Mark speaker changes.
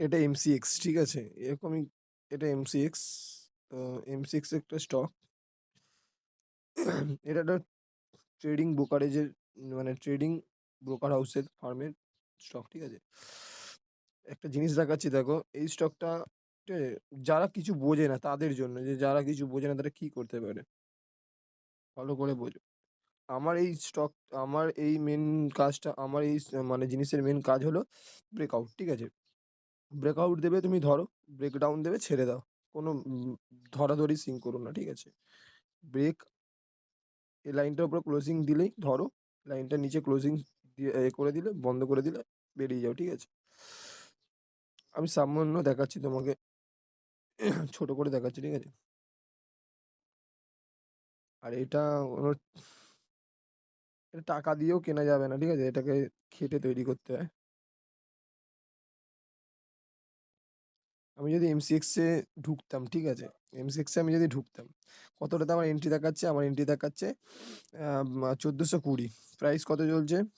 Speaker 1: এটা এমসিএক্স, ঠিক আছে? এরকমই, এটা এমসিএক্স। তো এমসিএক্স একটা স্টক। এটা একটা ট্রেডিং ব্রোকারেজের, মানে ট্রেডিং ব্রোকার হাউসের ফার্মের স্টক, ঠিক আছে? একটা জিনিস দেখাচ্ছি দেখো, এই স্টকটা, ঠিক আছে? যারা কিছু বোঝে না তাদের জন্য, যে যারা কিছু বোঝে না তারা কি করতে পারে, ভালো করে বোঝো। আমার এই স্টক, আমার এই মেন কাজটা, আমার এই মানে জিনিসের মেন কাজ হলো ব্রেকআউট, ঠিক আছে? ব্রেকআউট দেবে, তুমি ধরো, ব্রেকডাউন দেবে, ছেড়ে দাও। কোনো ধরাধরি সিং করো না, ঠিক আছে? ব্রেক, এই লাইনটার উপর ক্লোজিং দিলেই ধরো, লাইনটার নিচে ক্লোজিং দিয়ে করে দিলে, বন্ধ করে দিলে, বেরিয়ে যাও, ঠিক আছে? আমি সামান্য দেখাচ্ছি তোমাকে, ছোট করে দেখাচ্ছি, ঠিক আছে? আর এটা কোনো, এটা টাকা দিয়েও কেনা যাবে না, ঠিক আছে? এটাকে খেটে তৈরি করতে হয়। আমি যদি এমসিএক্স এ ঢুকতাম, ঠিক আছে? এমসিএক্স এ আমি যদি ঢুকতাম, কতটাতে আমার এন্ট্রি দেখাচ্ছে? আমার এন্ট্রি দেখাচ্ছে 1420। প্রাইস কত চলছে?